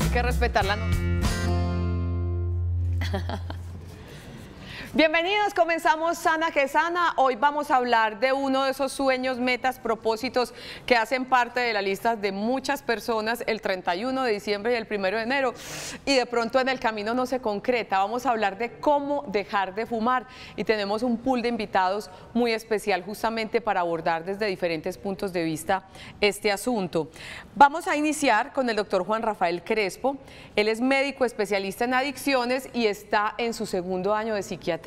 Hay que respetar la Bienvenidos, comenzamos Sana que Sana. Hoy vamos a hablar de uno de esos sueños, metas, propósitos que hacen parte de la lista de muchas personas el 31 de diciembre y el 1 de enero y de pronto en el camino no se concreta. Vamos a hablar de cómo dejar de fumar y tenemos un pool de invitados muy especial justamente para abordar desde diferentes puntos de vista este asunto. Vamos a iniciar con el doctor Juan Rafael Crespo. Él es médico especialista en adicciones y está en su segundo año de psiquiatría.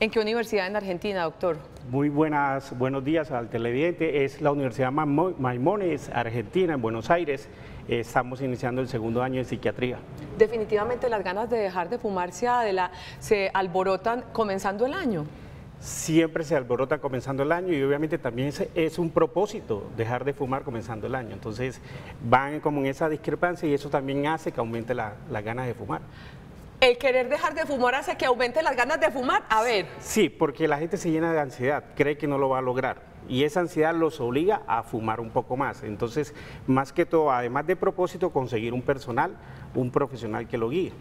¿En qué universidad en Argentina, doctor? Muy buenos días al televidente. Es la Universidad Maimónides, Argentina, en Buenos Aires. Estamos iniciando el segundo año de psiquiatría. Definitivamente las ganas de dejar de fumar se alborotan comenzando el año. Siempre se alborota comenzando el año y obviamente también es un propósito dejar de fumar comenzando el año. Entonces van como en esa discrepancia y eso también hace que aumente las ganas de fumar. ¿El querer dejar de fumar hace que aumente las ganas de fumar? A ver. Sí, porque la gente se llena de ansiedad, cree que no lo va a lograr y esa ansiedad los obliga a fumar un poco más. Entonces, más que todo, además de propósito, conseguir un profesional que lo guíe.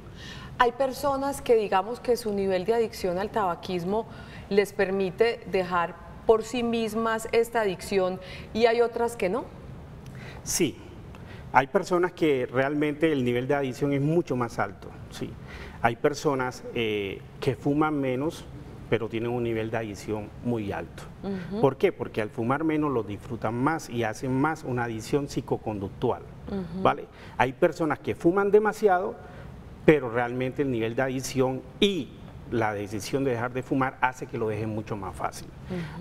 Hay personas que digamos que su nivel de adicción al tabaquismo les permite dejar por sí mismas esta adicción y hay otras que no. Sí, hay personas que realmente el nivel de adicción es mucho más alto, sí. Hay personas que fuman menos, pero tienen un nivel de adicción muy alto. ¿Por qué? Porque al fumar menos lo disfrutan más y hacen más una adicción psicoconductual, ¿vale? Hay personas que fuman demasiado, pero realmente el nivel de adicción y la decisión de dejar de fumar hace que lo dejen mucho más fácil.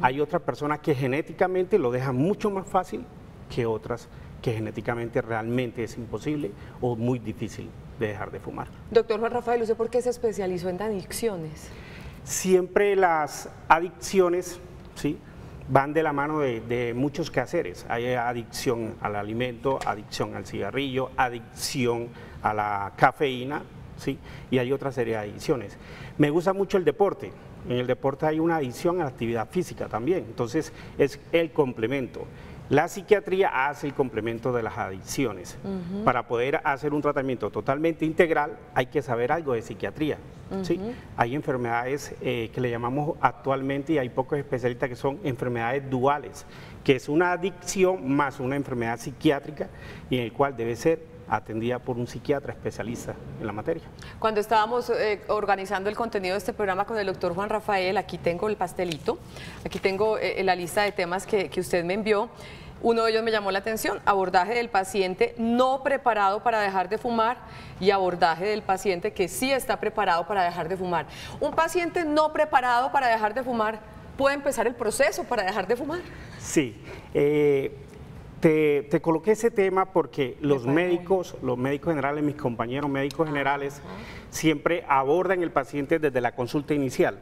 Hay otras personas que genéticamente lo dejan mucho más fácil que otras que genéticamente realmente es imposible o muy difícil de dejar de fumar. Doctor Juan Rafael, ¿usted por qué se especializó en adicciones? Siempre las adicciones, ¿sí?, van de la mano de muchos quehaceres. Hay adicción al alimento, adicción al cigarrillo, adicción a la cafeína, ¿sí?, y hay otra serie de adicciones. Me gusta mucho el deporte. En el deporte hay una adicción a la actividad física también, entonces es el complemento. La psiquiatría hace el complemento de las adicciones. Para poder hacer un tratamiento totalmente integral hay que saber algo de psiquiatría. ¿Sí? Hay enfermedades que le llamamos actualmente, y hay pocos especialistas, que son enfermedades duales, que es una adicción más una enfermedad psiquiátrica y en el cual debe ser atendida por un psiquiatra especialista en la materia. Cuando estábamos organizando el contenido de este programa con el doctor Juan Rafael, aquí tengo el pastelito, aquí tengo la lista de temas que usted me envió. Uno de ellos me llamó la atención: abordaje del paciente no preparado para dejar de fumar y abordaje del paciente que sí está preparado para dejar de fumar. Un paciente no preparado para dejar de fumar, ¿puede empezar el proceso para dejar de fumar? Sí. Te coloqué ese tema porque los médicos generales, mis compañeros médicos generales, siempre abordan el paciente desde la consulta inicial.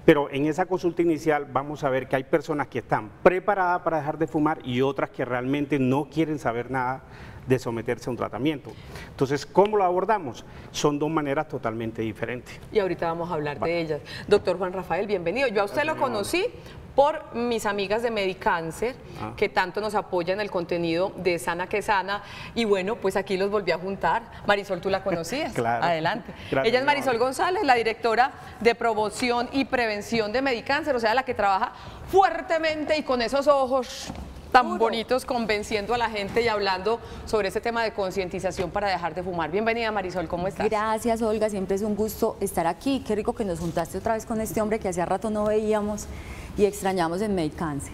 Pero en esa consulta inicial vamos a ver que hay personas que están preparadas para dejar de fumar y otras que realmente no quieren saber nada de someterse a un tratamiento. Entonces, ¿cómo lo abordamos? Son dos maneras totalmente diferentes. Y ahorita vamos a hablar de ellas. Doctor Juan Rafael, bienvenido. Yo a usted lo conocí por mis amigas de Medicáncer, que tanto nos apoyan en el contenido de Sana que Sana, y bueno, pues aquí los volví a juntar. Marisol, ¿tú la conocías? Claro. Adelante. Gracias, ella es Marisol González, la directora de promoción y prevención de Medicáncer, o sea, la que trabaja fuertemente y con esos ojos tan bonitos convenciendo a la gente y hablando sobre ese tema de concientización para dejar de fumar. Bienvenida, Marisol, ¿cómo estás? Gracias, Olga, siempre es un gusto estar aquí. Qué rico que nos juntaste otra vez con este hombre que hacía rato no veíamos y extrañamos en Medicáncer.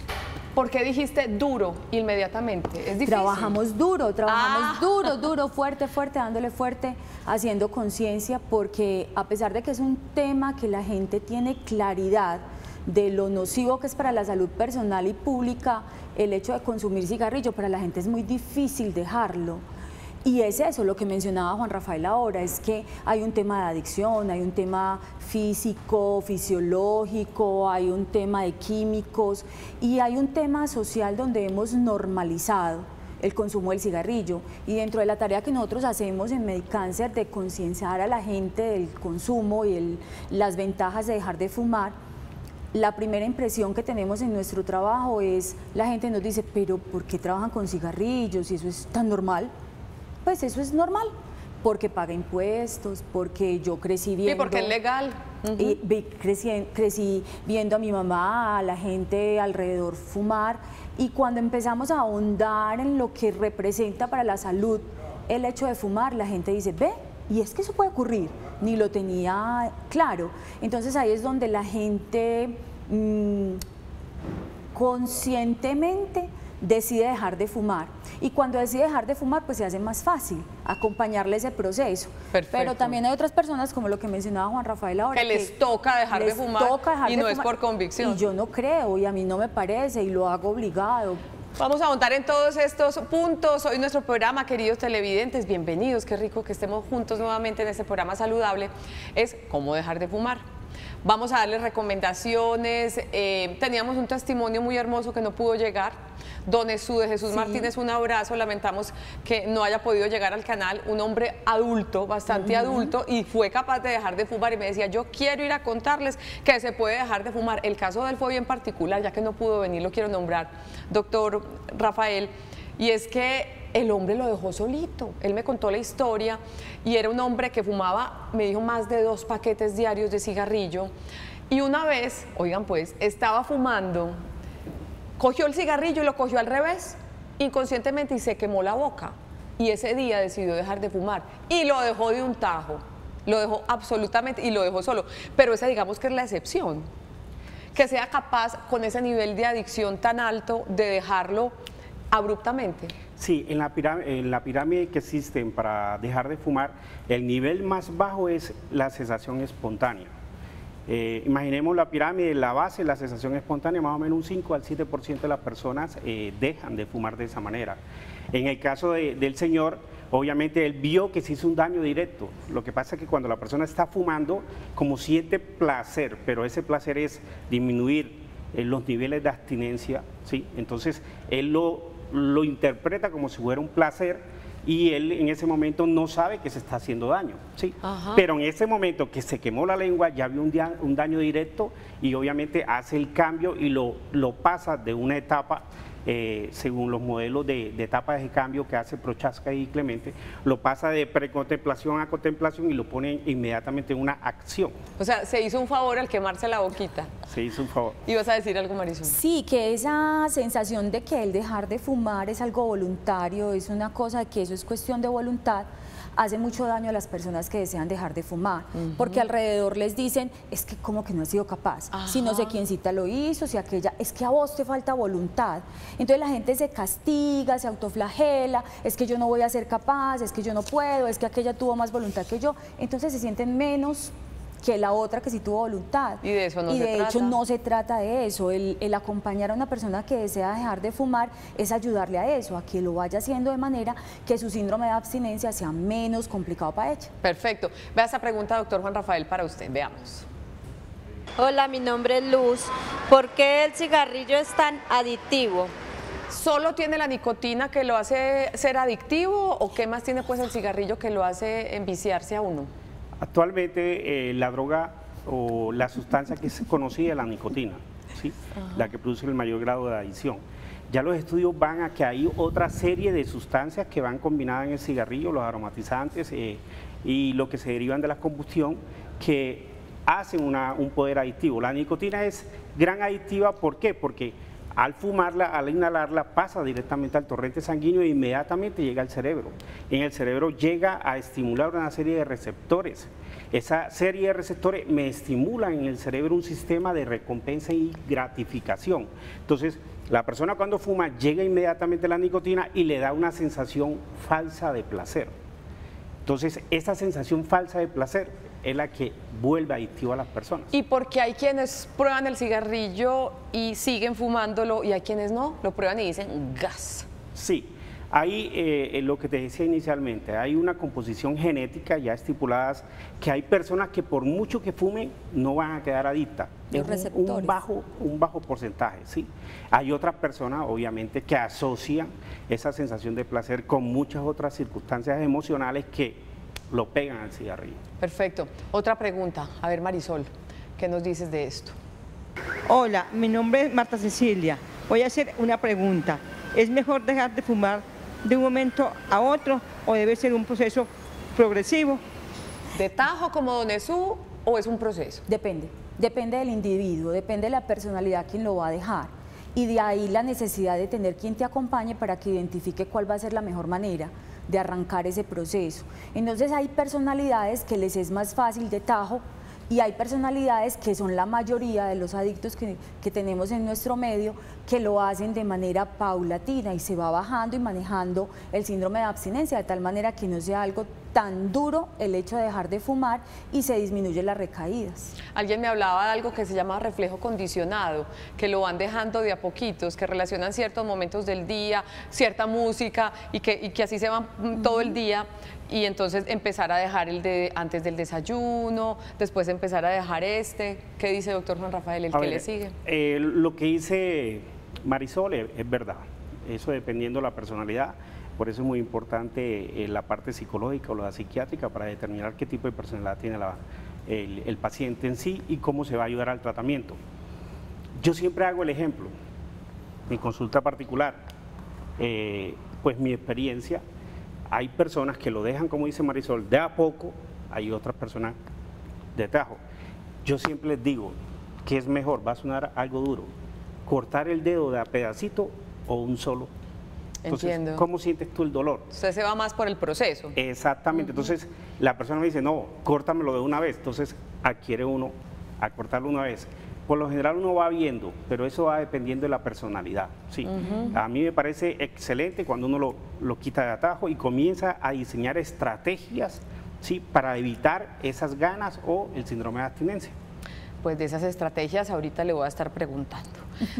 ¿Por qué dijiste duro inmediatamente? ¿Es difícil? Trabajamos duro, duro, fuerte, dándole fuerte, haciendo conciencia, porque a pesar de que es un tema que la gente tiene claridad de lo nocivo que es para la salud personal y pública, el hecho de consumir cigarrillo para la gente es muy difícil dejarlo. Y es eso, lo que mencionaba Juan Rafael ahora, es que hay un tema de adicción, hay un tema físico, fisiológico, hay un tema de químicos y hay un tema social donde hemos normalizado el consumo del cigarrillo. Y dentro de la tarea que nosotros hacemos en Medicáncer de concienciar a la gente del consumo y las ventajas de dejar de fumar, la primera impresión que tenemos en nuestro trabajo es, la gente nos dice, pero ¿por qué trabajan con cigarrillos? Y eso es tan normal. Pues eso es normal, porque paga impuestos, porque yo crecí viendo... Sí, porque es legal. Y crecí viendo a mi mamá, a la gente alrededor fumar, y cuando empezamos a ahondar en lo que representa para la salud el hecho de fumar, la gente dice, ve, y es que eso puede ocurrir, ni lo tenía claro. Entonces ahí es donde la gente conscientemente decide dejar de fumar, y cuando decide dejar de fumar pues se hace más fácil acompañarle ese proceso. Perfecto. Pero también hay otras personas, como lo que mencionaba Juan Rafael ahora, que les toca dejar de fumar y no es por convicción. Y yo no creo, y a mí no me parece, y lo hago obligado. Vamos a ahondar en todos estos puntos. Hoy nuestro programa, queridos televidentes, bienvenidos, qué rico que estemos juntos nuevamente en este programa saludable, es cómo dejar de fumar. Vamos a darles recomendaciones. Teníamos un testimonio muy hermoso que no pudo llegar. Don Jesús Martínez, un abrazo. Lamentamos que no haya podido llegar al canal. Un hombre adulto, bastante adulto, y fue capaz de dejar de fumar. Y me decía, yo quiero ir a contarles que se puede dejar de fumar. El caso de él fue bien particular, ya que no pudo venir, lo quiero nombrar, doctor Rafael. Y es que el hombre lo dejó solito. Él me contó la historia y era un hombre que fumaba, me dijo, más de 2 paquetes diarios de cigarrillo. Y una vez, oigan pues, estaba fumando, cogió el cigarrillo y lo cogió al revés, inconscientemente, y se quemó la boca. Y ese día decidió dejar de fumar y lo dejó de un tajo. Lo dejó absolutamente y lo dejó solo. Pero esa, digamos que es la excepción. Que sea capaz con ese nivel de adicción tan alto de dejarlo abruptamente. Sí, en la pirámide que existen para dejar de fumar, el nivel más bajo es la cesación espontánea. Imaginemos la pirámide, la base, la cesación espontánea, más o menos un 5 al 7% de las personas dejan de fumar de esa manera. En el caso del señor, obviamente él vio que se hizo un daño directo. Lo que pasa es que cuando la persona está fumando, como siente placer, pero ese placer es disminuir los niveles de abstinencia, ¿sí? Entonces él lo interpreta como si fuera un placer, y él en ese momento no sabe que se está haciendo daño, ¿sí? Pero en ese momento que se quemó la lengua, ya vio un daño directo, y obviamente hace el cambio y lo pasa de una etapa, según los modelos de etapas de cambio que hace Prochaska y Clemente, lo pasa de precontemplación a contemplación y lo pone inmediatamente en una acción. O sea, se hizo un favor al quemarse la boquita. Se hizo un favor. ¿Ibas a decir algo, Marisol? Sí, que esa sensación de que el dejar de fumar es algo voluntario, es una cosa de que eso es cuestión de voluntad, hace mucho daño a las personas que desean dejar de fumar, porque alrededor les dicen, es que como que no has sido capaz, si no sé quién cita lo hizo, si aquella, es que a vos te falta voluntad. Entonces la gente se castiga, se autoflagela, es que yo no voy a ser capaz, es que yo no puedo, es que aquella tuvo más voluntad que yo, entonces se sienten menos que la otra que sí tuvo voluntad. Y de eso no se trata. Y de hecho no se trata de eso. El acompañar a una persona que desea dejar de fumar es ayudarle a eso, a que lo vaya haciendo de manera que su síndrome de abstinencia sea menos complicado para ella. Perfecto. Vea esta pregunta, doctor Juan Rafael, para usted. Veamos. Hola, mi nombre es Luz. ¿Por qué el cigarrillo es tan adictivo? ¿Solo tiene la nicotina que lo hace ser adictivo, o qué más tiene pues el cigarrillo que lo hace enviciarse a uno? Actualmente la droga o la sustancia que es conocida es la nicotina, ¿sí? La que produce el mayor grado de adicción. Ya los estudios van a que hay otra serie de sustancias que van combinadas en el cigarrillo, los aromatizantes y lo que se derivan de la combustión, que hacen un poder adictivo. La nicotina es gran adictiva, ¿por qué? Porque al fumarla, al inhalarla, pasa directamente al torrente sanguíneo e inmediatamente llega al cerebro. En el cerebro llega a estimular una serie de receptores. Esa serie de receptores me estimulan en el cerebro un sistema de recompensa y gratificación. Entonces, la persona cuando fuma llega inmediatamente la nicotina y le da una sensación falsa de placer. Entonces, esa sensación falsa de placer es la que vuelve adictiva a las personas. Y porque hay quienes prueban el cigarrillo y siguen fumándolo, y hay quienes no, lo prueban y dicen gas. Sí, hay lo que te decía inicialmente, hay una composición genética ya estipuladas, que hay personas que por mucho que fumen no van a quedar adictas. Es un bajo porcentaje, ¿sí? Hay otras personas, obviamente, que asocian esa sensación de placer con muchas otras circunstancias emocionales que lo pegan al cigarrillo. Perfecto. Otra pregunta. A ver, Marisol, ¿qué nos dices de esto? Hola, mi nombre es Marta Cecilia. Voy a hacer una pregunta. ¿Es mejor dejar de fumar de un momento a otro o debe ser un proceso progresivo. ¿De tajo como Don Jesús o es un proceso? Depende del individuo, depende de la personalidad quien lo va a dejar. Y de ahí la necesidad de tener quien te acompañe para que identifique cuál va a ser la mejor manera de arrancar ese proceso. Entonces hay personalidades que les es más fácil de tajo y hay personalidades que son la mayoría de los adictos que tenemos en nuestro medio que lo hacen de manera paulatina y se va bajando y manejando el síndrome de abstinencia de tal manera que no sea algo tan duro el hecho de dejar de fumar y se disminuyen las recaídas. Alguien me hablaba de algo que se llama reflejo condicionado, que lo van dejando de a poquitos, que relacionan ciertos momentos del día, cierta música y que así se van todo el día. Y entonces empezar a dejar antes del desayuno, después empezar a dejar ¿Qué dice doctor Juan Rafael, que le sigue? Lo que dice Marisol es verdad, eso dependiendo de la personalidad, por eso es muy importante la parte psicológica o la psiquiátrica para determinar qué tipo de personalidad tiene el paciente en sí y cómo se va a ayudar al tratamiento. Yo siempre hago el ejemplo, mi consulta particular, pues mi experiencia. Hay personas que lo dejan, como dice Marisol, de a poco, hay otras personas de tajo. Yo siempre les digo que es mejor, va a sonar algo duro, cortar el dedo de a pedacito o un solo. Entonces, entiendo. ¿cómo sientes tú el dolor? Usted se va más por el proceso. Exactamente, entonces la persona me dice, no, córtamelo de una vez, entonces adquiere uno a cortarlo una vez. Por lo general uno va viendo, pero eso va dependiendo de la personalidad. Sí. A mí me parece excelente cuando uno lo quita de atajo y comienza a diseñar estrategias, ¿sí?, para evitar esas ganas o el síndrome de abstinencia. Pues de esas estrategias ahorita le voy a estar preguntando.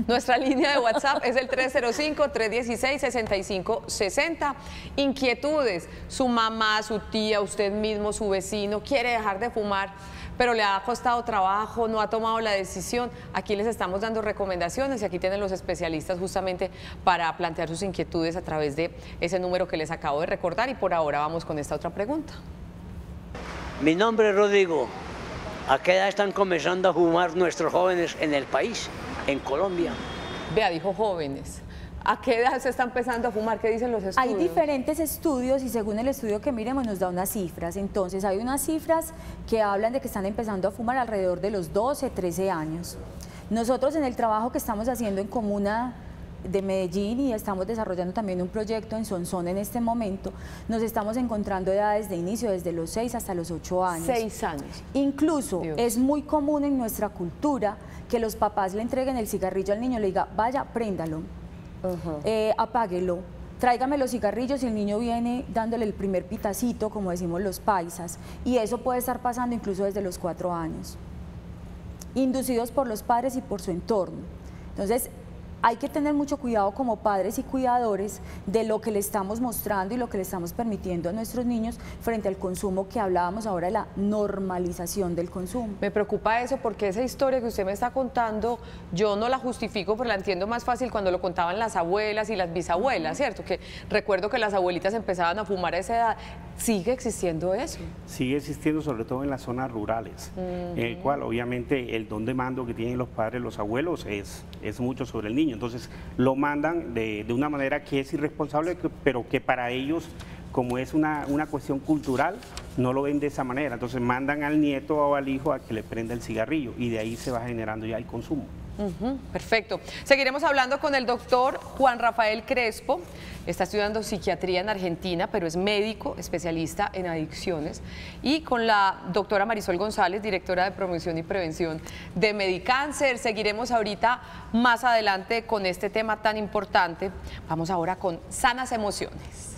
Nuestra línea de WhatsApp es el 305-316-6560. Inquietudes, su mamá, su tía, usted mismo, su vecino quiere dejar de fumar, pero le ha costado trabajo, no ha tomado la decisión. Aquí les estamos dando recomendaciones y aquí tienen los especialistas justamente para plantear sus inquietudes a través de ese número que les acabo de recordar. Y por ahora vamos con esta otra pregunta. Mi nombre es Rodrigo. ¿A qué edad están comenzando a fumar nuestros jóvenes en el país, en Colombia? Vea, dijo jóvenes. ¿A qué edad se está empezando a fumar? ¿Qué dicen los estudios? Hay diferentes estudios y según el estudio que miremos nos da unas cifras. Entonces hay unas cifras que hablan de que están empezando a fumar alrededor de los 12, 13 años. Nosotros en el trabajo que estamos haciendo en Comuna de Medellín y estamos desarrollando también un proyecto en Sonsón en este momento, nos estamos encontrando edades de inicio desde los 6 hasta los 8 años. 6 años. Incluso Dios. Es muy común en nuestra cultura que los papás le entreguen el cigarrillo al niño, le diga, vaya, préndalo, apáguelo, tráigame los cigarrillos y el niño viene dándole el primer pitacito, como decimos los paisas, y eso puede estar pasando incluso desde los 4 años, inducidos por los padres y por su entorno. Entonces, hay que tener mucho cuidado como padres y cuidadores de lo que le estamos mostrando y lo que le estamos permitiendo a nuestros niños frente al consumo que hablábamos ahora de la normalización del consumo. Me preocupa eso porque esa historia que usted me está contando, yo no la justifico, pero la entiendo más fácil cuando lo contaban las abuelas y las bisabuelas, ¿cierto? Que recuerdo que las abuelitas empezaban a fumar a esa edad. ¿Sigue existiendo eso? Sigue existiendo, sobre todo en las zonas rurales, en el cual obviamente el don de mando que tienen los padres, los abuelos, es mucho sobre el niño. Entonces lo mandan de una manera que es irresponsable, pero que para ellos, como es una cuestión cultural, no lo ven de esa manera. Entonces mandan al nieto o al hijo a que le prenda el cigarrillo y de ahí se va generando ya el consumo. Perfecto. Seguiremos hablando con el doctor Juan Rafael Crespo. Está estudiando psiquiatría en Argentina, pero es médico, especialista en adicciones. Y con la doctora Marisol González, directora de promoción y prevención de Medicáncer. Seguiremos ahorita más adelante con este tema tan importante. Vamos ahora con sanas emociones.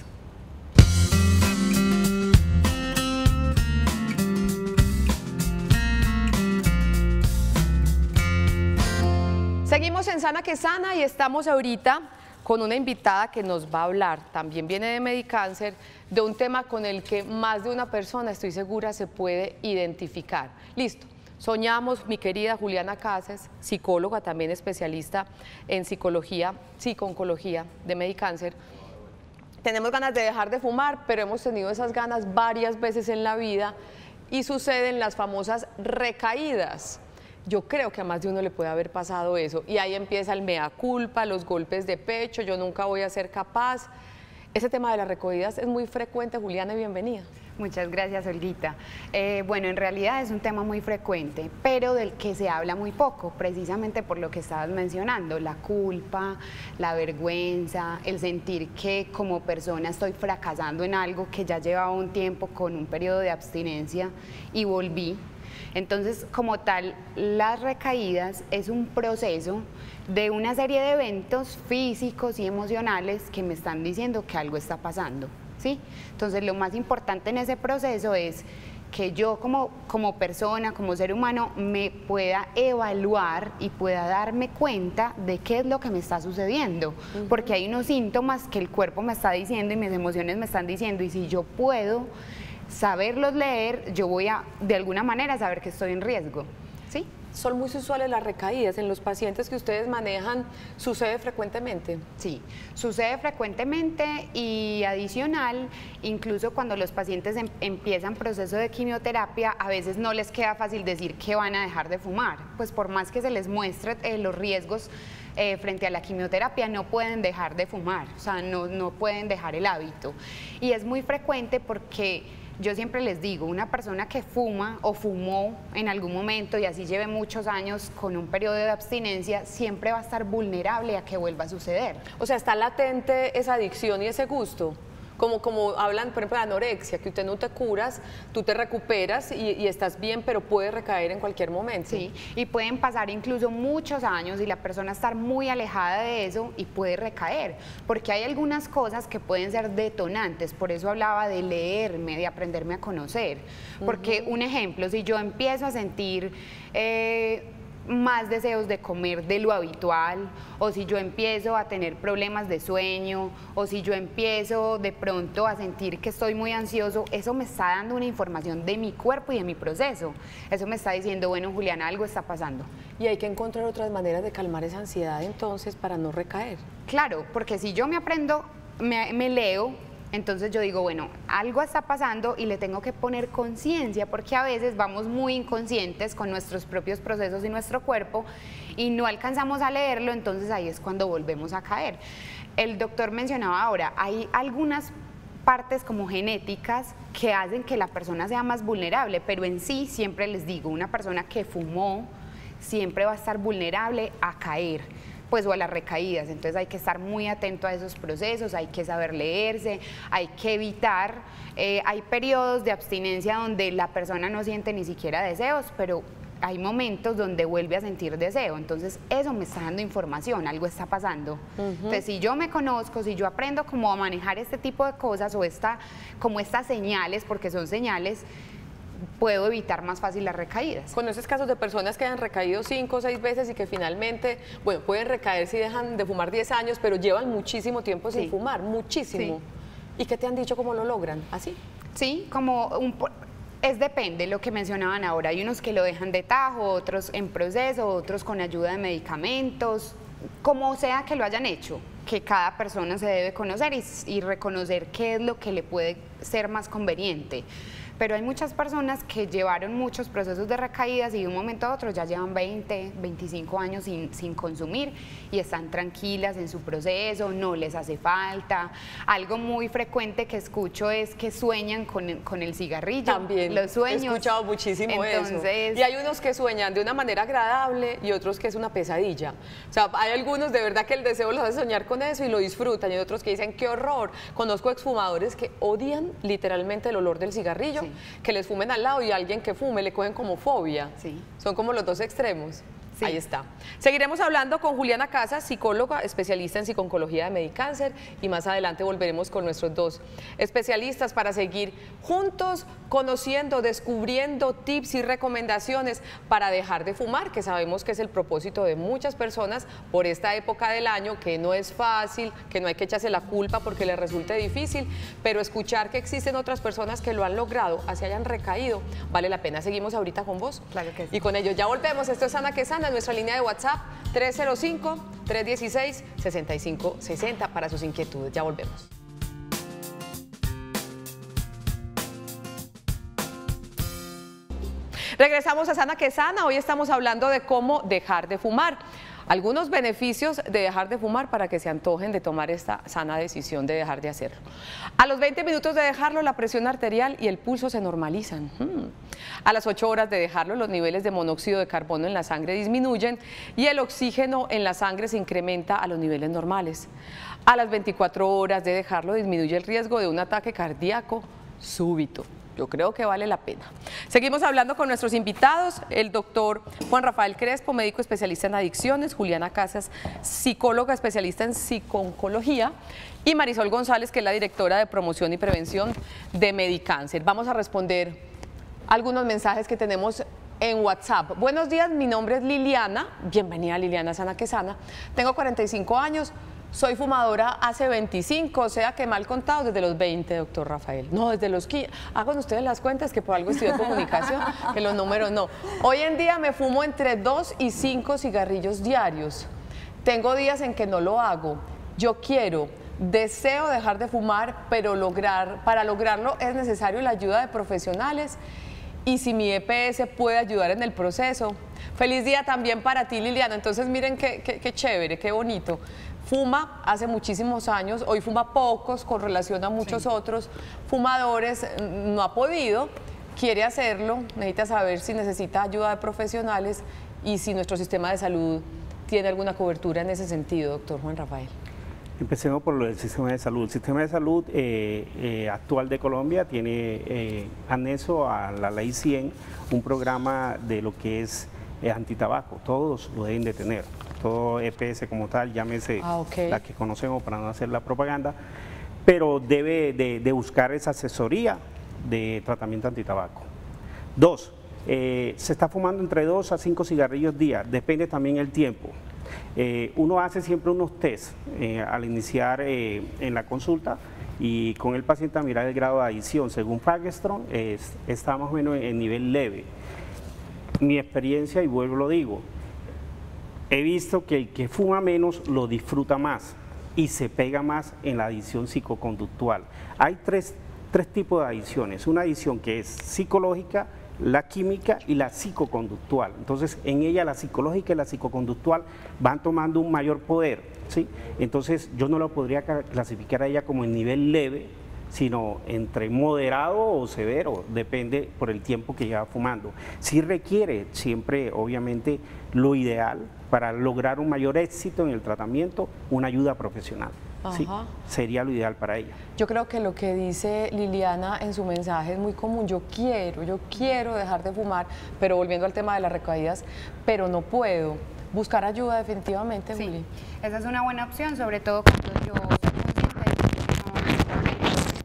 Seguimos en Sana que Sana y estamos ahorita con una invitada que nos va a hablar, también viene de Medicáncer, de un tema con el que más de una persona, estoy segura, se puede identificar. Listo, soñamos, mi querida Juliana Cases, psicóloga, también especialista en psicología, psico-oncología de Medicáncer. Tenemos ganas de dejar de fumar, pero hemos tenido esas ganas varias veces en la vida y suceden las famosas recaídas. Yo creo que a más de uno le puede haber pasado eso y ahí empieza el mea culpa, los golpes de pecho, yo nunca voy a ser capaz. Ese tema de las recaídas es muy frecuente. Juliana, bienvenida. Muchas gracias, Olguita. Bueno, en realidad es un tema muy frecuente, pero del que se habla muy poco, precisamente por lo que estabas mencionando, la culpa, la vergüenza, el sentir que como persona estoy fracasando en algo que ya llevaba un tiempo con un periodo de abstinencia y volví. Entonces, como tal, las recaídas es un proceso de una serie de eventos físicos y emocionales que me están diciendo que algo está pasando. ¿Sí? Entonces lo más importante en ese proceso es que yo como persona, como ser humano, me pueda evaluar y pueda darme cuenta de qué es lo que me está sucediendo, porque hay unos síntomas que el cuerpo me está diciendo y mis emociones me están diciendo, y si yo puedo saberlos leer, yo voy a de alguna manera saber que estoy en riesgo. ¿Sí? Son muy usuales las recaídas. ¿En los pacientes que ustedes manejan sucede frecuentemente? Sí, sucede frecuentemente y adicional, incluso cuando los pacientes empiezan proceso de quimioterapia, a veces no les queda fácil decir que van a dejar de fumar, pues por más que se les muestre los riesgos frente a la quimioterapia, no pueden dejar de fumar, o sea, no pueden dejar el hábito. Y es muy frecuente porque yo siempre les digo, una persona que fuma o fumó en algún momento y así lleve muchos años con un periodo de abstinencia, siempre va a estar vulnerable a que vuelva a suceder. O sea, está latente esa adicción y ese gusto. Como hablan, por ejemplo, de anorexia, que usted no te curas, tú te recuperas y estás bien, pero puede recaer en cualquier momento. Sí, y pueden pasar incluso muchos años y la persona estar muy alejada de eso y puede recaer, porque hay algunas cosas que pueden ser detonantes, por eso hablaba de leerme, de aprenderme a conocer, porque un ejemplo, si yo empiezo a sentir más deseos de comer de lo habitual, o si yo empiezo a tener problemas de sueño, o si yo empiezo de pronto a sentir que estoy muy ansioso, eso me está dando una información de mi cuerpo y de mi proceso. Eso me está diciendo, bueno, Juliana, algo está pasando. Y hay que encontrar otras maneras de calmar esa ansiedad entonces para no recaer. Claro, porque si yo me aprendo, me leo, entonces yo digo, bueno, algo está pasando y le tengo que poner conciencia, porque a veces vamos muy inconscientes con nuestros propios procesos y nuestro cuerpo y no alcanzamos a leerlo, entonces ahí es cuando volvemos a caer. El doctor mencionaba ahora, hay algunas partes como genéticas que hacen que la persona sea más vulnerable, pero en sí siempre les digo, una persona que fumó siempre va a estar vulnerable a caer, pues o a las recaídas, entonces hay que estar muy atento a esos procesos, hay que saber leerse, hay que evitar, hay periodos de abstinencia donde la persona no siente ni siquiera deseos, pero hay momentos donde vuelve a sentir deseo, entonces eso me está dando información, algo está pasando. Entonces si yo me conozco, si yo aprendo cómo a manejar este tipo de cosas o como estas señales, porque son señales, puedo evitar más fácil las recaídas. ¿Conoces casos de personas que han recaído 5 o 6 veces y que finalmente, bueno, pueden recaer si dejan de fumar 10 años, pero llevan muchísimo tiempo sin fumar, muchísimo? Sí. ¿Y qué te han dicho cómo lo logran? ¿Así? Sí, depende, lo que mencionaban ahora, hay unos que lo dejan de tajo, otros en proceso, otros con ayuda de medicamentos, como sea que lo hayan hecho, que cada persona se debe conocer y reconocer qué es lo que le puede ser más conveniente. Pero hay muchas personas que llevaron muchos procesos de recaídas y de un momento a otro ya llevan 20, 25 años sin consumir y están tranquilas en su proceso, no les hace falta. Algo muy frecuente que escucho es que sueñan con el cigarrillo. También, los sueños. He escuchado muchísimo eso. Y hay unos que sueñan de una manera agradable y otros que es una pesadilla. O sea, hay algunos de verdad que el deseo los hace soñar con eso y lo disfrutan, y hay otros que dicen, qué horror. Conozco exfumadores que odian literalmente el olor del cigarrillo, que les fumen al lado, y a alguien que fume le cogen como fobia. Son como los dos extremos. Ahí está. Seguiremos hablando con Juliana Casas, psicóloga, especialista en psico-oncología de Medicáncer, y más adelante volveremos con nuestros dos especialistas para seguir juntos conociendo, descubriendo tips y recomendaciones para dejar de fumar, que sabemos que es el propósito de muchas personas por esta época del año, que no es fácil, que no hay que echarse la culpa porque les resulte difícil, pero escuchar que existen otras personas que lo han logrado, así hayan recaído, vale la pena. Seguimos ahorita con vos. Claro que sí. Y con ellos ya volvemos. Esto es Sana que Sana, nuestra línea de WhatsApp 305-316-6560 para sus inquietudes. Ya volvemos. Regresamos a Sana que Sana. Hoy estamos hablando de cómo dejar de fumar. algunos beneficios de dejar de fumar para que se antojen de tomar esta sana decisión de dejar de hacerlo. A los 20 minutos de dejarlo, la presión arterial y el pulso se normalizan. A las 8 horas de dejarlo, los niveles de monóxido de carbono en la sangre disminuyen y el oxígeno en la sangre se incrementa a los niveles normales. A las 24 horas de dejarlo, disminuye el riesgo de un ataque cardíaco súbito. Yo creo que vale la pena. Seguimos hablando con nuestros invitados, el doctor Juan Rafael Crespo, médico especialista en adicciones, Juliana Casas, psicóloga especialista en psico-oncología, y Marisol González, que es la directora de promoción y prevención de Medicáncer. Vamos a responder algunos mensajes que tenemos en WhatsApp. Buenos días, mi nombre es Liliana, bienvenida Liliana Sana que Sana, tengo 45 años, soy fumadora hace 25, o sea que mal contado desde los 20, doctor Rafael. No, desde los 15. Hagan ustedes las cuentas, que por algo estudié comunicación, que los números no. Hoy en día me fumo entre 2 y 5 cigarrillos diarios. Tengo días en que no lo hago. Yo deseo dejar de fumar, pero para lograrlo es necesario la ayuda de profesionales y si mi EPS puede ayudar en el proceso. Feliz día también para ti, Liliana. Entonces miren qué chévere, qué bonito. Fuma hace muchísimos años, hoy fuma pocos con relación a muchos otros fumadores, no ha podido, quiere hacerlo, necesita saber si necesita ayuda de profesionales y si nuestro sistema de salud tiene alguna cobertura en ese sentido, doctor Juan Rafael. Empecemos por lo del sistema de salud. El sistema de salud actual de Colombia tiene anexo a la ley 100 un programa de lo que es antitabaco, todos lo deben de tener. Todo EPS como tal, llámese la que conocemos para no hacer la propaganda, pero debe de buscar esa asesoría de tratamiento antitabaco. 2, se está fumando entre 2 a 5 cigarrillos día, depende también el tiempo. Uno hace siempre unos test al iniciar en la consulta y con el paciente a mirar el grado de adicción. Según Fagerström, está más o menos en nivel leve. Mi experiencia, y vuelvo lo digo, he visto que el que fuma menos lo disfruta más y se pega más en la adicción psicoconductual. Hay tres tipos de adicciones, una adicción que es psicológica, la química y la psicoconductual. Entonces, en ella la psicológica y la psicoconductual van tomando un mayor poder, ¿sí? Entonces, yo no lo podría clasificar a ella como en nivel leve, sino entre moderado o severo, depende por el tiempo que lleva fumando. Sí requiere siempre, obviamente, lo ideal para lograr un mayor éxito en el tratamiento, una ayuda profesional. ¿Sí? Sería lo ideal para ella. Yo creo que lo que dice Liliana en su mensaje es muy común. Yo quiero dejar de fumar, pero volviendo al tema de las recaídas, pero no puedo. Buscar ayuda definitivamente, sí, Juli. Esa es una buena opción, sobre todo cuando yo soy consciente de que no hacerlo.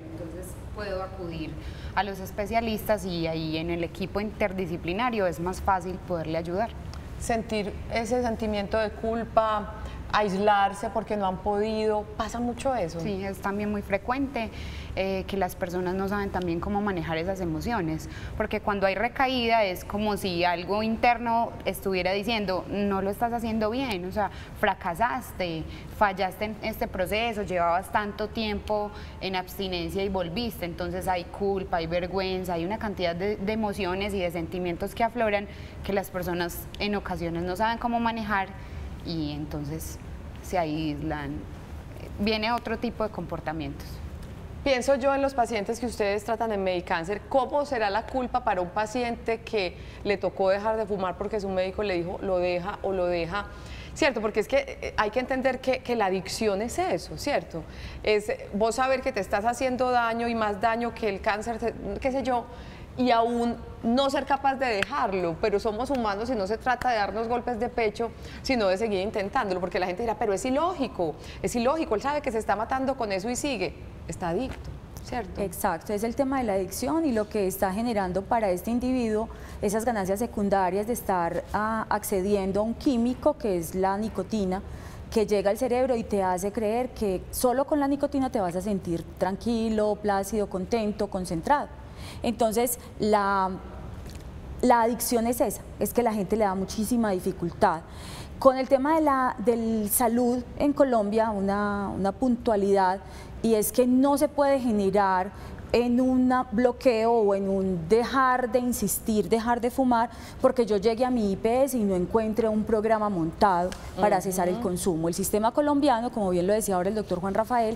Entonces puedo acudir a los especialistas y ahí en el equipo interdisciplinario es más fácil poderle ayudar. Sentir ese sentimiento de culpa, aislarse porque no han podido, pasa mucho eso. Sí, es también muy frecuente que las personas no saben también cómo manejar esas emociones, porque cuando hay recaída es como si algo interno estuviera diciendo, no lo estás haciendo bien, o sea, fracasaste, fallaste en este proceso, llevabas tanto tiempo en abstinencia y volviste, entonces hay culpa, hay vergüenza, hay una cantidad de emociones y de sentimientos que afloran que las personas en ocasiones no saben cómo manejar y entonces se aíslan, viene otro tipo de comportamientos. Pienso yo en los pacientes que ustedes tratan en Medicáncer, ¿cómo será la culpa para un paciente que le tocó dejar de fumar porque su médico le dijo lo deja o lo deja? Cierto, porque es que hay que entender que la adicción es eso, ¿cierto? Es vos saber que te estás haciendo daño y más daño que el cáncer, qué sé yo, y aún no ser capaz de dejarlo, pero somos humanos y no se trata de darnos golpes de pecho, sino de seguir intentándolo, porque la gente dirá, pero es ilógico, él sabe que se está matando con eso y sigue, está adicto, ¿cierto? Exacto, es el tema de la adicción y lo que está generando para este individuo esas ganancias secundarias de estar accediendo a un químico que es la nicotina, que llega al cerebro y te hace creer que solo con la nicotina te vas a sentir tranquilo, plácido, contento, concentrado. Entonces, la adicción es esa, es que la gente le da muchísima dificultad. Con el tema de salud en Colombia, una puntualidad, y es que no se puede generar en un bloqueo o en un dejar de insistir, dejar de fumar, porque yo llegue a mi IPS y no encuentre un programa montado para cesar el consumo. El sistema colombiano, como bien lo decía ahora el doctor Juan Rafael,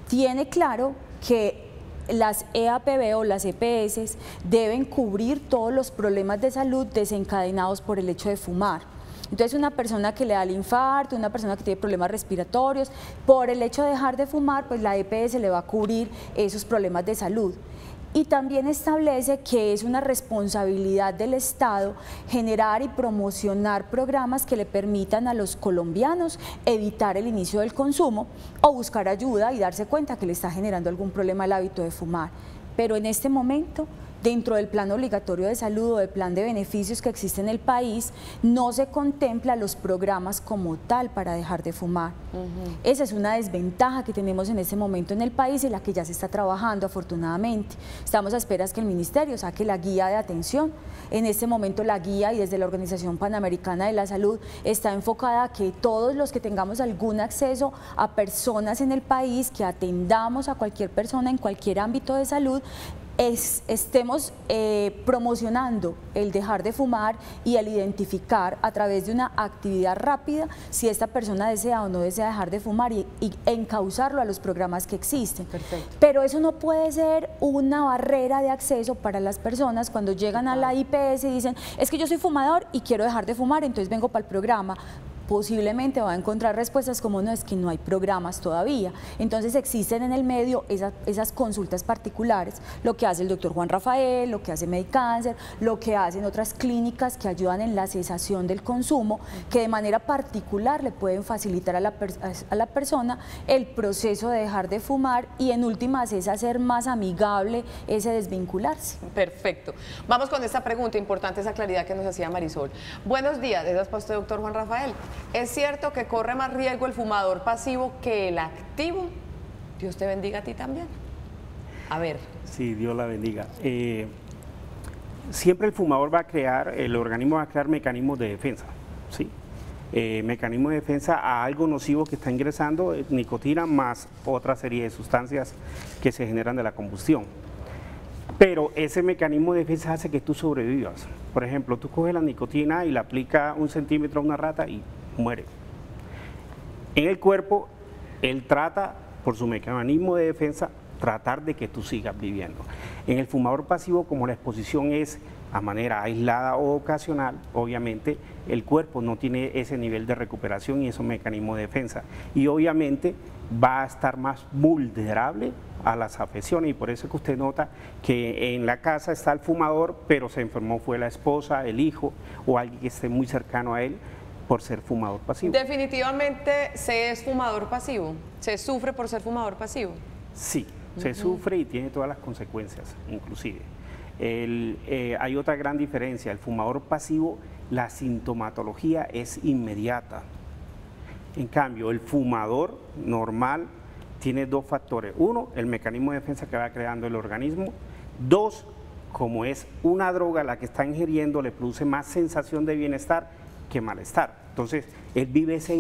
tiene claro que las EAPB o las EPS deben cubrir todos los problemas de salud desencadenados por el hecho de fumar. Entonces, una persona que le da el infarto, una persona que tiene problemas respiratorios, por el hecho de dejar de fumar, pues la EPS le va a cubrir esos problemas de salud. Y también establece que es una responsabilidad del Estado generar y promocionar programas que le permitan a los colombianos evitar el inicio del consumo o buscar ayuda y darse cuenta que le está generando algún problema el hábito de fumar. Pero en este momento, dentro del plan obligatorio de salud o del plan de beneficios que existe en el país, no se contempla los programas como tal para dejar de fumar. Esa es una desventaja que tenemos en este momento en el país y la que ya se está trabajando afortunadamente. Estamos a esperas que el Ministerio saque la guía de atención. En este momento la guía, y desde la Organización Panamericana de la Salud, está enfocada a que todos los que tengamos algún acceso a personas en el país, que atendamos a cualquier persona en cualquier ámbito de salud, estemos promocionando el dejar de fumar y el identificar a través de una actividad rápida si esta persona desea o no desea dejar de fumar y encauzarlo a los programas que existen. Perfecto. Pero eso no puede ser una barrera de acceso para las personas cuando llegan a la IPS y dicen, es que yo soy fumador y quiero dejar de fumar, entonces vengo para el programa. Posiblemente va a encontrar respuestas como no, es que no hay programas todavía. Entonces existen en el medio esas consultas particulares, lo que hace el doctor Juan Rafael, lo que hace Medicáncer, lo que hacen otras clínicas que ayudan en la cesación del consumo, que de manera particular le pueden facilitar a la persona el proceso de dejar de fumar y en últimas es hacer más amigable ese desvincularse. Perfecto. Vamos con esta pregunta, importante esa claridad que nos hacía Marisol. Buenos días, ¿es para usted, doctor Juan Rafael? ¿Es cierto que corre más riesgo el fumador pasivo que el activo? Dios te bendiga a ti también. A ver. Sí, Dios la bendiga. Siempre el fumador va a crear, el organismo va a crear mecanismos de defensa, ¿sí? Mecanismos de defensa a algo nocivo que está ingresando, nicotina más otra serie de sustancias que se generan de la combustión. Pero ese mecanismo de defensa hace que tú sobrevivas. Por ejemplo, tú coges la nicotina y la aplicas 1 centímetro a una rata y muere. En el cuerpo, él trata, por su mecanismo de defensa, tratar de que tú sigas viviendo. En el fumador pasivo, como la exposición es a manera aislada o ocasional, obviamente el cuerpo no tiene ese nivel de recuperación y esos mecanismos de defensa. Y obviamente va a estar más vulnerable a las afecciones y por eso es que usted nota que en la casa está el fumador, pero se enfermó fue la esposa, el hijo o alguien que esté muy cercano a él por ser fumador pasivo. Definitivamente se es fumador pasivo, se sufre por ser fumador pasivo. Sí, se sufre y tiene todas las consecuencias, inclusive. Hay otra gran diferencia, el fumador pasivo, la sintomatología es inmediata. En cambio, el fumador normal tiene dos factores. Uno, el mecanismo de defensa que va creando el organismo. Dos, como es una droga la que está ingiriendo, le produce más sensación de bienestar que malestar. Entonces, él vive esa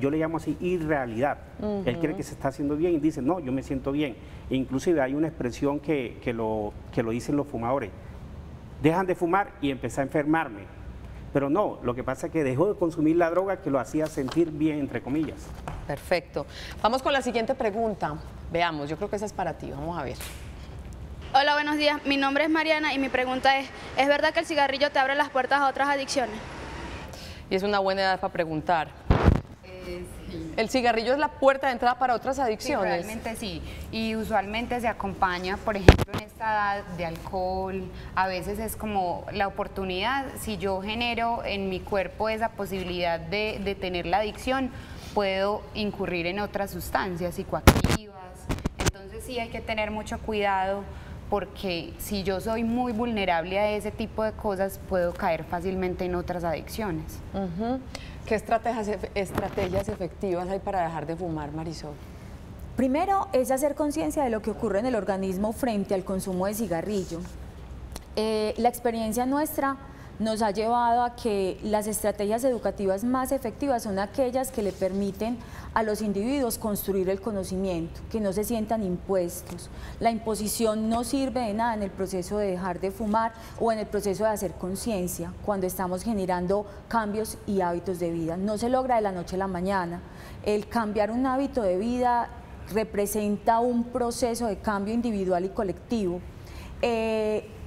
yo le llamo así irrealidad. Él cree que se está haciendo bien y dice, no, yo me siento bien. E inclusive hay una expresión que lo dicen los fumadores. Dejan de fumar y empecé a enfermarme. Pero no, lo que pasa es que dejó de consumir la droga que lo hacía sentir bien, entre comillas. Perfecto. Vamos con la siguiente pregunta. Veamos, yo creo que esa es para ti, vamos a ver. Hola, buenos días. Mi nombre es Mariana y mi pregunta es verdad que el cigarrillo te abre las puertas a otras adicciones? Y es una buena edad para preguntar. Sí. ¿El cigarrillo es la puerta de entrada para otras adicciones? Sí, realmente sí. Y usualmente se acompaña, por ejemplo, en esta edad de alcohol. A veces es como la oportunidad, si yo genero en mi cuerpo esa posibilidad de tener la adicción, puedo incurrir en otras sustancias psicoactivas. Entonces sí hay que tener mucho cuidado porque si yo soy muy vulnerable a ese tipo de cosas, puedo caer fácilmente en otras adicciones. ¿Qué estrategias efectivas hay para dejar de fumar, Marisol? Primero es hacer conciencia de lo que ocurre en el organismo frente al consumo de cigarrillo. La experiencia nuestra nos ha llevado a que las estrategias educativas más efectivas son aquellas que le permiten a los individuos construir el conocimiento, que no se sientan impuestos. La imposición no sirve de nada en el proceso de dejar de fumar o en el proceso de hacer conciencia, cuando estamos generando cambios y hábitos de vida. No se logra de la noche a la mañana. El cambiar un hábito de vida representa un proceso de cambio individual y colectivo.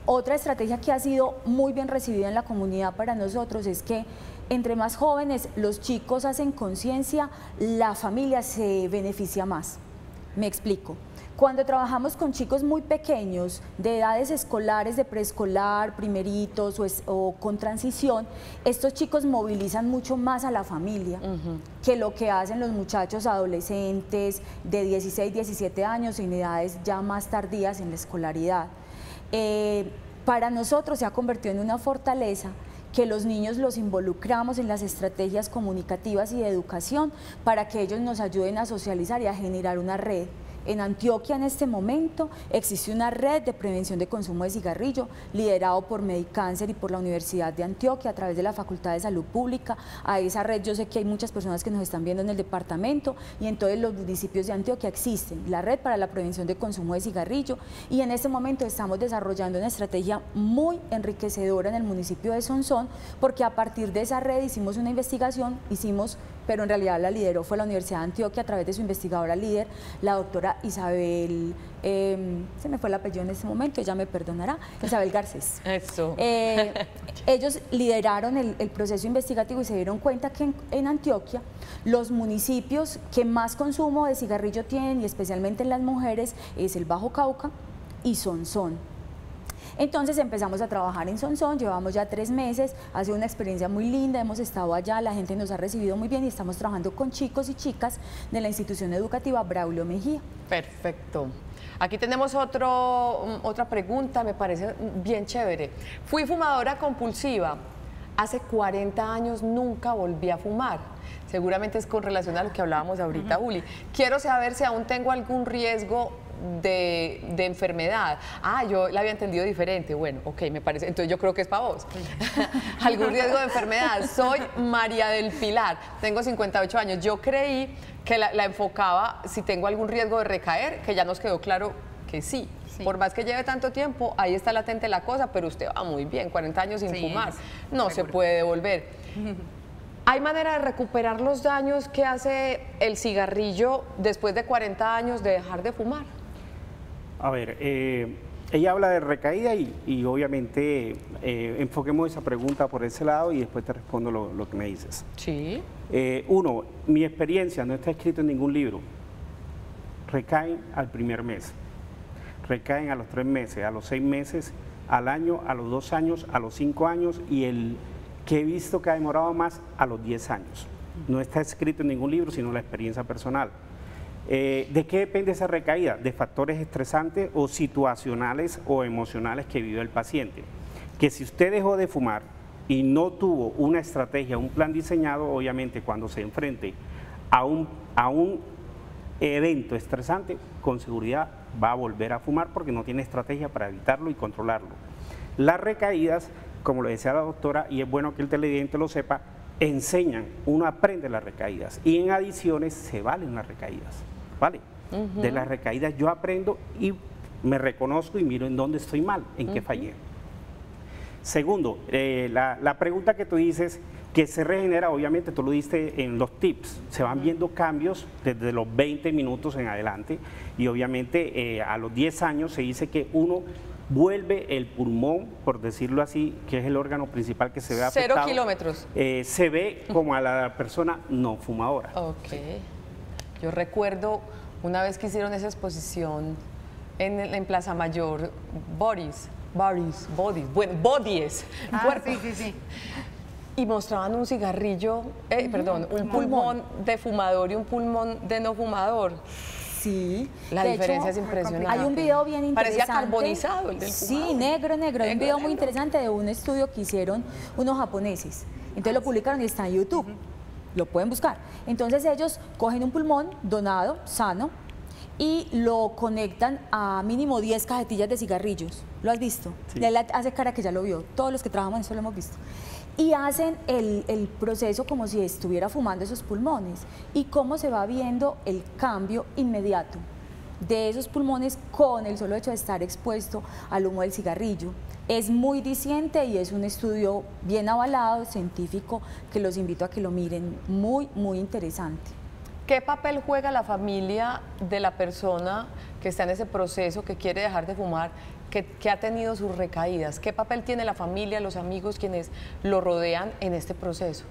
Otra estrategia que ha sido muy bien recibida en la comunidad para nosotros es que entre más jóvenes los chicos hacen conciencia, la familia se beneficia más. Me explico. Cuando trabajamos con chicos muy pequeños, de edades escolares, de preescolar, primeritos o con transición, estos chicos movilizan mucho más a la familia que lo que hacen los muchachos adolescentes de 16, 17 años en edades ya más tardías en la escolaridad. Para nosotros se ha convertido en una fortaleza que los niños los involucramos en las estrategias comunicativas y de educación para que ellos nos ayuden a socializar y a generar una red. En Antioquia en este momento existe una red de prevención de consumo de cigarrillo liderado por Medicáncer y por la Universidad de Antioquia a través de la Facultad de Salud Pública. A esa red yo sé que hay muchas personas que nos están viendo en el departamento y en todos los municipios de Antioquia existen la red para la prevención de consumo de cigarrillo, y en este momento estamos desarrollando una estrategia muy enriquecedora en el municipio de Sonsón, porque a partir de esa red hicimos una investigación, pero en realidad la lideró fue la Universidad de Antioquia a través de su investigadora líder, la doctora Isabel, se me fue el apellido en este momento, ella me perdonará, Isabel Garcés. Eso. Ellos lideraron el proceso investigativo y se dieron cuenta que en Antioquia los municipios que más consumo de cigarrillo tienen, y especialmente en las mujeres, es el Bajo Cauca y Sonsón. Entonces empezamos a trabajar en Sonsón, llevamos ya 3 meses, ha sido una experiencia muy linda, hemos estado allá, la gente nos ha recibido muy bien y estamos trabajando con chicos y chicas de la institución educativa Braulio Mejía. Perfecto. Aquí tenemos otra pregunta, me parece bien chévere. Fui fumadora compulsiva, hace 40 años nunca volví a fumar. Seguramente es con relación a lo que hablábamos ahorita, Juli. Quiero saber si aún tengo algún riesgo de enfermedad. Yo la había entendido diferente. Bueno, ok, me parece, entonces yo creo que es para vos. ¿Algún riesgo de enfermedad? Soy María del Pilar, tengo 58 años. Yo creí que la enfocaba si tengo algún riesgo de recaer, que ya nos quedó claro que sí. Por más que lleve tanto tiempo, ahí está latente la cosa, pero usted va muy bien, 40 años sin fumar, no se puede devolver. ¿Hay manera de recuperar los daños que hace el cigarrillo después de 40 años de dejar de fumar? A ver, ella habla de recaída y obviamente enfoquemos esa pregunta por ese lado y después te respondo lo que me dices. Sí. Uno, mi experiencia no está escrito en ningún libro. Recaen al primer mes, recaen a los 3 meses, a los 6 meses, al año, a los 2 años, a los 5 años y el que he visto que ha demorado más a los 10 años. No está escrito en ningún libro, sino la experiencia personal. ¿De qué depende esa recaída? De factores estresantes o situacionales o emocionales que vive el paciente. Que si usted dejó de fumar y no tuvo una estrategia, un plan diseñado, obviamente cuando se enfrente a un evento estresante, con seguridad va a volver a fumar porque no tiene estrategia para evitarlo y controlarlo. Las recaídas, como lo decía la doctora, y es bueno que el televidente lo sepa, enseñan, uno aprende las recaídas y en adiciones se valen las recaídas, ¿vale? De las recaídas yo aprendo y me reconozco y miro en dónde estoy mal, en qué fallé. Segundo, la pregunta que tú dices, que se regenera, obviamente tú lo diste en los tips, se van viendo cambios desde los 20 minutos en adelante y obviamente a los 10 años se dice que uno vuelve el pulmón, por decirlo así, que es el órgano principal que se ve afectado. 0 kilómetros. Se ve como a la persona no fumadora. Ok. Yo recuerdo una vez que hicieron esa exposición en Plaza Mayor, Bodies. Sí. Y mostraban un cigarrillo, un pulmón de fumador y un pulmón de no fumador. Sí. La diferencia es impresionante. Hay un video bien interesante. Parecía carbonizado el del fumador. Sí, negro. Hay un video muy interesante de un estudio que hicieron unos japoneses. Entonces lo publicaron y está en YouTube. Lo pueden buscar. Entonces ellos cogen un pulmón donado, sano, y lo conectan a mínimo 10 cajetillas de cigarrillos. ¿Lo has visto? Sí. Él hace cara que ya lo vio, todos los que trabajamos en eso lo hemos visto. Y hacen el proceso como si estuviera fumando esos pulmones y cómo se va viendo el cambio inmediato de esos pulmones con el solo hecho de estar expuesto al humo del cigarrillo. Es muy diciente y es un estudio bien avalado, científico, que los invito a que lo miren, muy, muy interesante. ¿Qué papel juega la familia de la persona que está en ese proceso, que quiere dejar de fumar, que ha tenido sus recaídas? ¿Qué papel tiene la familia, los amigos, quienes lo rodean en este proceso?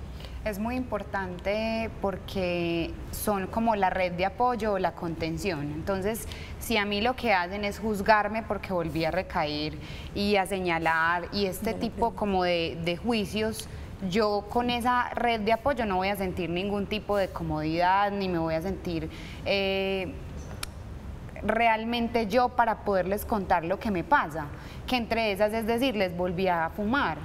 Es muy importante porque son como la red de apoyo o la contención. Entonces, si a mí lo que hacen es juzgarme porque volví a recaer y a señalar y este tipo como de juicios, yo con esa red de apoyo no voy a sentir ningún tipo de comodidad ni me voy a sentir realmente yo para poderles contar lo que me pasa, que entre esas es decirles volví a fumar,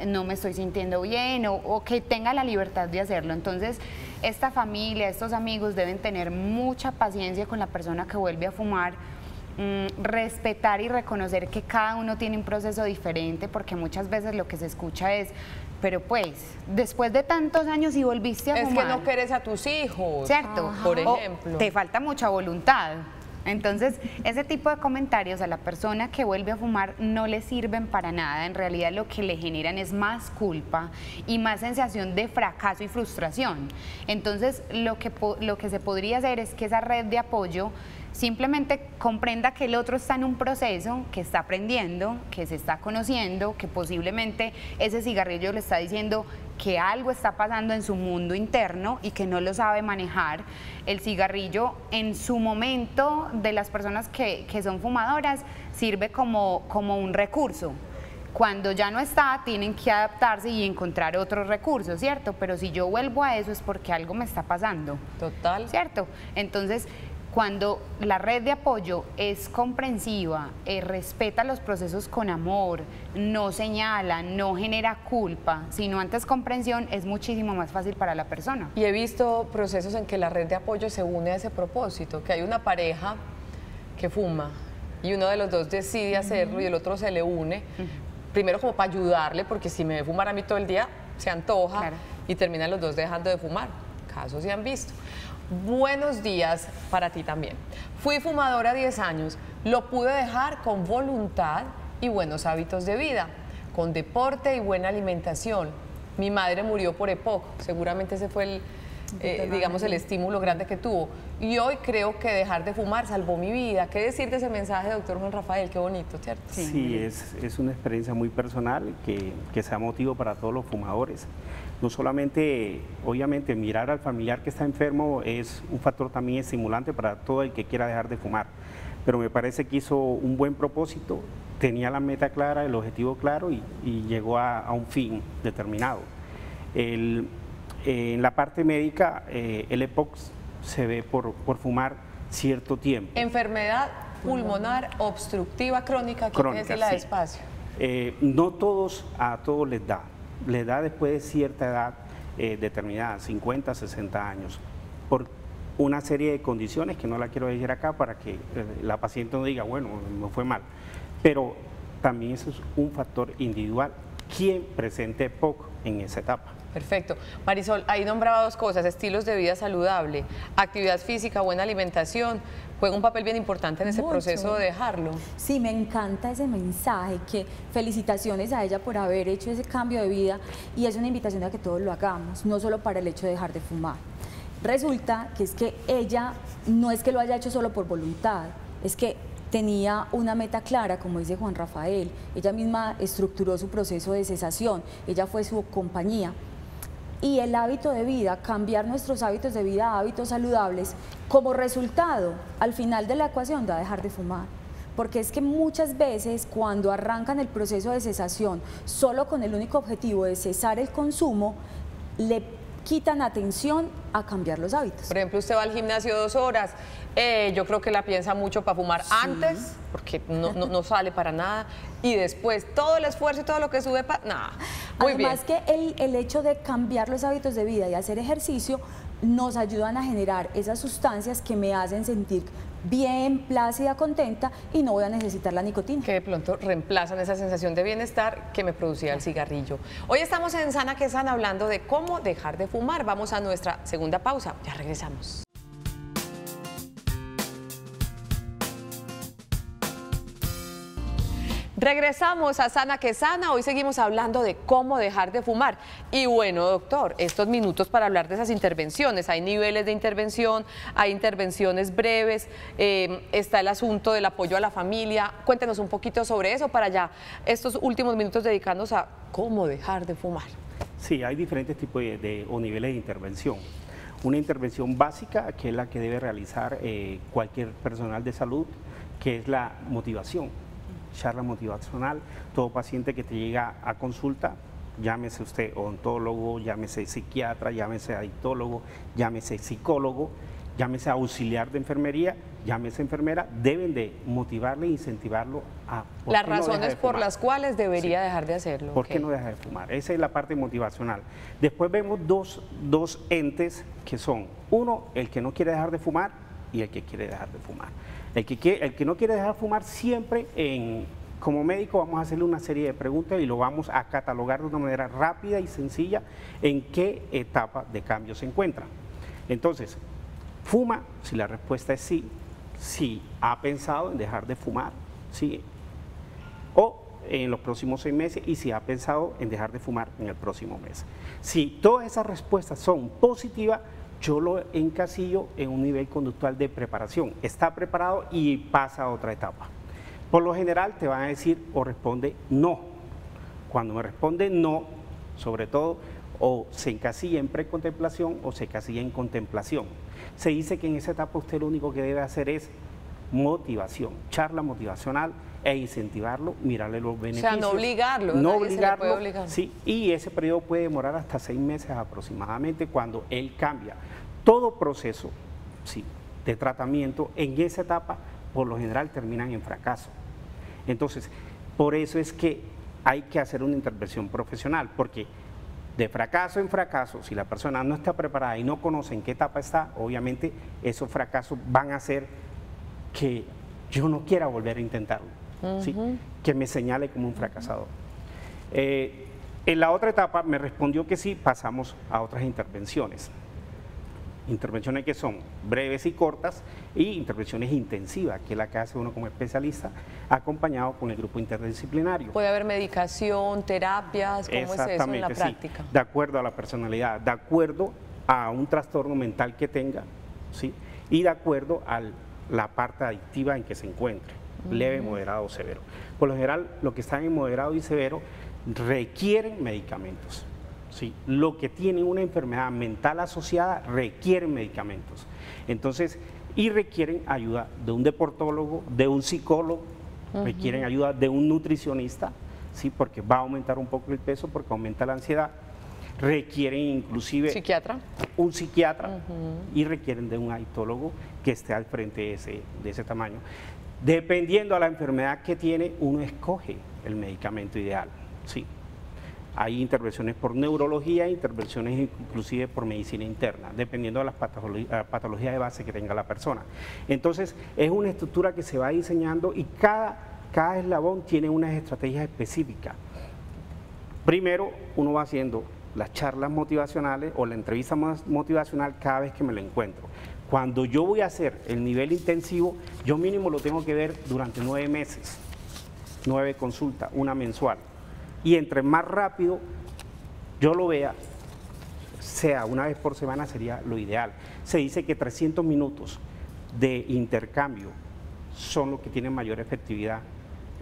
no me estoy sintiendo bien o que tenga la libertad de hacerlo. Entonces esta familia, estos amigos deben tener mucha paciencia con la persona que vuelve a fumar, respetar y reconocer que cada uno tiene un proceso diferente, porque muchas veces lo que se escucha es, pero pues, después de tantos años y volviste a fumar. Es que no quieres a tus hijos, ¿cierto? Por O ejemplo. te falta mucha voluntad. Entonces, ese tipo de comentarios a la persona que vuelve a fumar no le sirven para nada. En realidad lo que le generan es más culpa y más sensación de fracaso y frustración. Entonces, lo que se podría hacer es que esa red de apoyo simplemente comprenda que el otro está en un proceso, que está aprendiendo, que se está conociendo, que posiblemente ese cigarrillo le está diciendo que algo está pasando en su mundo interno y que no lo sabe manejar. El cigarrillo en su momento de las personas que son fumadoras sirve como un recurso. Cuando ya no está, tienen que adaptarse y encontrar otros recursos, ¿cierto? Pero si yo vuelvo a eso es porque algo me está pasando. Total. ¿Cierto? Entonces, cuando la red de apoyo es comprensiva, respeta los procesos con amor, no señala, no genera culpa, sino antes comprensión, es muchísimo más fácil para la persona. Y he visto procesos en que la red de apoyo se une a ese propósito, que hay una pareja que fuma y uno de los dos decide hacerlo y el otro se le une, primero como para ayudarle, porque si me ve fumar a mí todo el día, se antoja, claro, y terminan los dos dejando de fumar. Casos se han visto. Buenos días para ti también. Fui fumadora 10 años, lo pude dejar con voluntad y buenos hábitos de vida, con deporte y buena alimentación. Mi madre murió por EPOC, seguramente ese fue digamos, el estímulo grande que tuvo. Y hoy creo que dejar de fumar salvó mi vida. ¿Qué decir de ese mensaje, doctor Juan Rafael? Qué bonito, ¿cierto? Sí, es una experiencia muy personal que sea motivo para todos los fumadores. No solamente, obviamente, mirar al familiar que está enfermo es un factor también estimulante para todo el que quiera dejar de fumar, pero me parece que hizo un buen propósito, tenía la meta clara, el objetivo claro y llegó a un fin determinado. En la parte médica, el EPOC se ve por fumar cierto tiempo. Enfermedad pulmonar obstructiva crónica, que decirla despacio. No a todos les da después de cierta edad determinada, 50, 60 años, por una serie de condiciones que no la quiero decir acá para que la paciente no diga, bueno, me fue mal, pero también eso es un factor individual, quien presente EPOC en esa etapa. Perfecto. Marisol, ahí nombraba dos cosas, estilos de vida saludable, actividad física, buena alimentación, juega un papel bien importante en ese proceso de dejarlo. Sí, me encanta ese mensaje, que felicitaciones a ella por haber hecho ese cambio de vida y es una invitación a que todos lo hagamos, no solo para el hecho de dejar de fumar. Resulta que es que ella no es que lo haya hecho solo por voluntad, es que tenía una meta clara, como dice Juan Rafael, ella misma estructuró su proceso de cesación, ella fue su compañía. Y el hábito de vida, cambiar nuestros hábitos de vida a hábitos saludables, como resultado, al final de la ecuación, da dejar de fumar. Porque es que muchas veces cuando arrancan el proceso de cesación solo con el único objetivo de cesar el consumo, le quitan atención a cambiar los hábitos. Por ejemplo, usted va al gimnasio 2 horas, yo creo que la piensa mucho para fumar antes, porque no sale para nada, y después todo el esfuerzo y todo lo que sube para nada. Además que el hecho de cambiar los hábitos de vida y hacer ejercicio nos ayudan a generar esas sustancias que me hacen sentir bien, plácida, contenta y no voy a necesitar la nicotina. Que de pronto reemplazan esa sensación de bienestar que me producía el cigarrillo. Hoy estamos en Sana que Sana hablando de cómo dejar de fumar. Vamos a nuestra segunda pausa, ya regresamos. Regresamos a Sana que Sana, hoy seguimos hablando de cómo dejar de fumar. Y bueno, doctor, estos minutos para hablar de esas intervenciones, hay niveles de intervención, hay intervenciones breves, está el asunto del apoyo a la familia. Cuéntenos un poquito sobre eso para ya estos últimos minutos dedicarnos a cómo dejar de fumar. Sí, hay diferentes tipos o niveles de intervención. Una intervención básica, que es la que debe realizar cualquier personal de salud, que es la motivación. Charla motivacional, todo paciente que te llega a consulta, llámese usted odontólogo, llámese psiquiatra, llámese adictólogo, llámese psicólogo, llámese auxiliar de enfermería, llámese enfermera, deben de motivarle e incentivarlo a... Las razones por las cuales debería dejar de hacerlo. ¿Por qué no deja de fumar? Esa es la parte motivacional. Después vemos dos entes que son, uno, el que no quiere dejar de fumar y el que quiere dejar de fumar. El que no quiere dejar de fumar siempre, como médico vamos a hacerle una serie de preguntas y lo vamos a catalogar de una manera rápida y sencilla en qué etapa de cambio se encuentra. Entonces, ¿fuma? Si la respuesta es sí, si ha pensado en dejar de fumar, sí, o en los próximos 6 meses, y si ha pensado en dejar de fumar en el próximo mes. Si todas esas respuestas son positivas, yo lo encasillo en un nivel conductual de preparación. Está preparado y pasa a otra etapa. Por lo general te van a decir o responde no. Cuando me responde no, sobre todo, o se encasilla en precontemplación o se encasilla en contemplación. Se dice que en esa etapa usted lo único que debe hacer es motivación, charla motivacional e incentivarlo, mirarle los beneficios. O sea, no obligarlo. No obligarlo, sí, y ese periodo puede demorar hasta 6 meses aproximadamente cuando él cambia. Todo proceso, sí, de tratamiento en esa etapa, por lo general terminan en fracaso. Entonces, por eso es que hay que hacer una intervención profesional, porque de fracaso en fracaso, si la persona no está preparada y no conoce en qué etapa está, obviamente esos fracasos van a hacer que yo no quiera volver a intentarlo, ¿sí? Que me señale como un fracasador. En la otra etapa me respondió que sí, pasamos a otras intervenciones. Intervenciones que son breves y cortas y intervenciones intensivas, que es la que hace uno como especialista, acompañado con el grupo interdisciplinario. ¿Puede haber medicación, terapias? ¿Cómo es eso en la práctica? Sí, de acuerdo a la personalidad, de acuerdo a un trastorno mental que tenga, ¿sí? Y de acuerdo a la parte adictiva en que se encuentre, leve, moderado o severo. Por lo general, los que están en moderado y severo requieren medicamentos. Sí, lo que tienen una enfermedad mental asociada requieren medicamentos. Entonces, y requieren ayuda de un deportólogo, de un psicólogo, requieren ayuda de un nutricionista, ¿sí? Porque va a aumentar un poco el peso, porque aumenta la ansiedad. Requieren inclusive un psiquiatra y requieren de un adictólogo que esté al frente de ese tamaño. Dependiendo de la enfermedad que tiene, uno escoge el medicamento ideal, ¿sí? Hay intervenciones por neurología, intervenciones inclusive por medicina interna, dependiendo de las patologías de base que tenga la persona. Entonces, es una estructura que se va diseñando y cada eslabón tiene unas estrategias específicas. Primero, uno va haciendo las charlas motivacionales o la entrevista motivacional cada vez que me lo encuentro. Cuando yo voy a hacer el nivel intensivo, yo mínimo lo tengo que ver durante 9 meses, 9 consultas, una mensual. Y entre más rápido yo lo vea, sea una vez por semana, sería lo ideal. Se dice que 300 minutos de intercambio son los que tienen mayor efectividad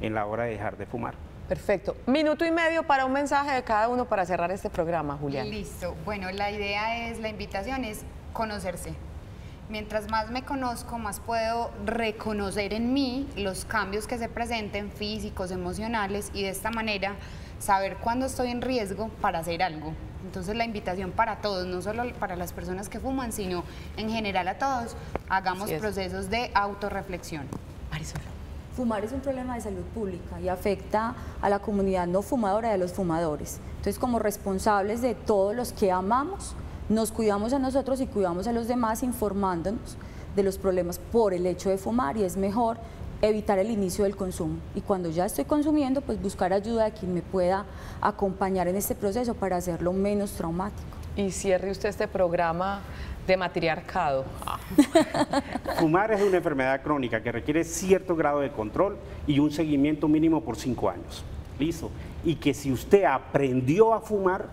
en la hora de dejar de fumar. Perfecto. 1,5 minutos para un mensaje de cada uno para cerrar este programa, Julián. Listo. Bueno, la invitación es conocerse. Mientras más me conozco, más puedo reconocer en mí los cambios que se presenten, físicos, emocionales, y de esta manera saber cuándo estoy en riesgo para hacer algo. Entonces la invitación para todos, no solo para las personas que fuman, sino en general a todos, hagamos procesos de autorreflexión. Marisol. Fumar es un problema de salud pública y afecta a la comunidad no fumadora y a los fumadores. Entonces, como responsables de todos los que amamos, nos cuidamos a nosotros y cuidamos a los demás informándonos de los problemas por el hecho de fumar y es mejor evitar el inicio del consumo. Y cuando ya estoy consumiendo, pues buscar ayuda de quien me pueda acompañar en este proceso para hacerlo menos traumático. Y cierre usted este programa de matriarcado. Fumar es una enfermedad crónica que requiere cierto grado de control y un seguimiento mínimo por 5 años. Listo. Y que si usted aprendió a fumar,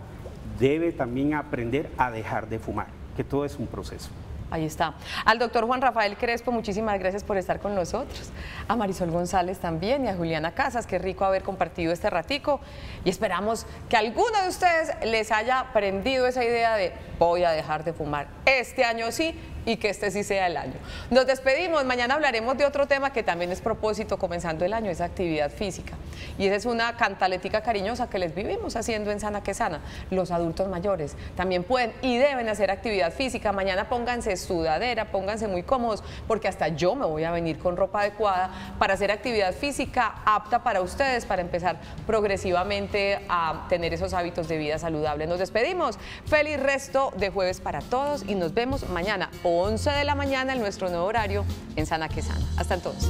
debe también aprender a dejar de fumar, que todo es un proceso. Ahí está. Al doctor Juan Rafael Crespo, muchísimas gracias por estar con nosotros. A Marisol González también y a Juliana Casas, qué rico haber compartido este ratico. Y esperamos que a alguno de ustedes les haya prendido esa idea de voy a dejar de fumar este año sí y que este sí sea el año. Nos despedimos, mañana hablaremos de otro tema que también es propósito comenzando el año, es actividad física. Y esa es una cantaletica cariñosa que les vivimos haciendo en Sana que Sana. Los adultos mayores también pueden y deben hacer actividad física. Mañana pónganse sudadera, pónganse muy cómodos, porque hasta yo me voy a venir con ropa adecuada para hacer actividad física apta para ustedes, para empezar progresivamente a tener esos hábitos de vida saludable. Nos despedimos, feliz resto de jueves para todos y nos vemos mañana 11 de la mañana en nuestro nuevo horario en Sana que Sana. Hasta entonces.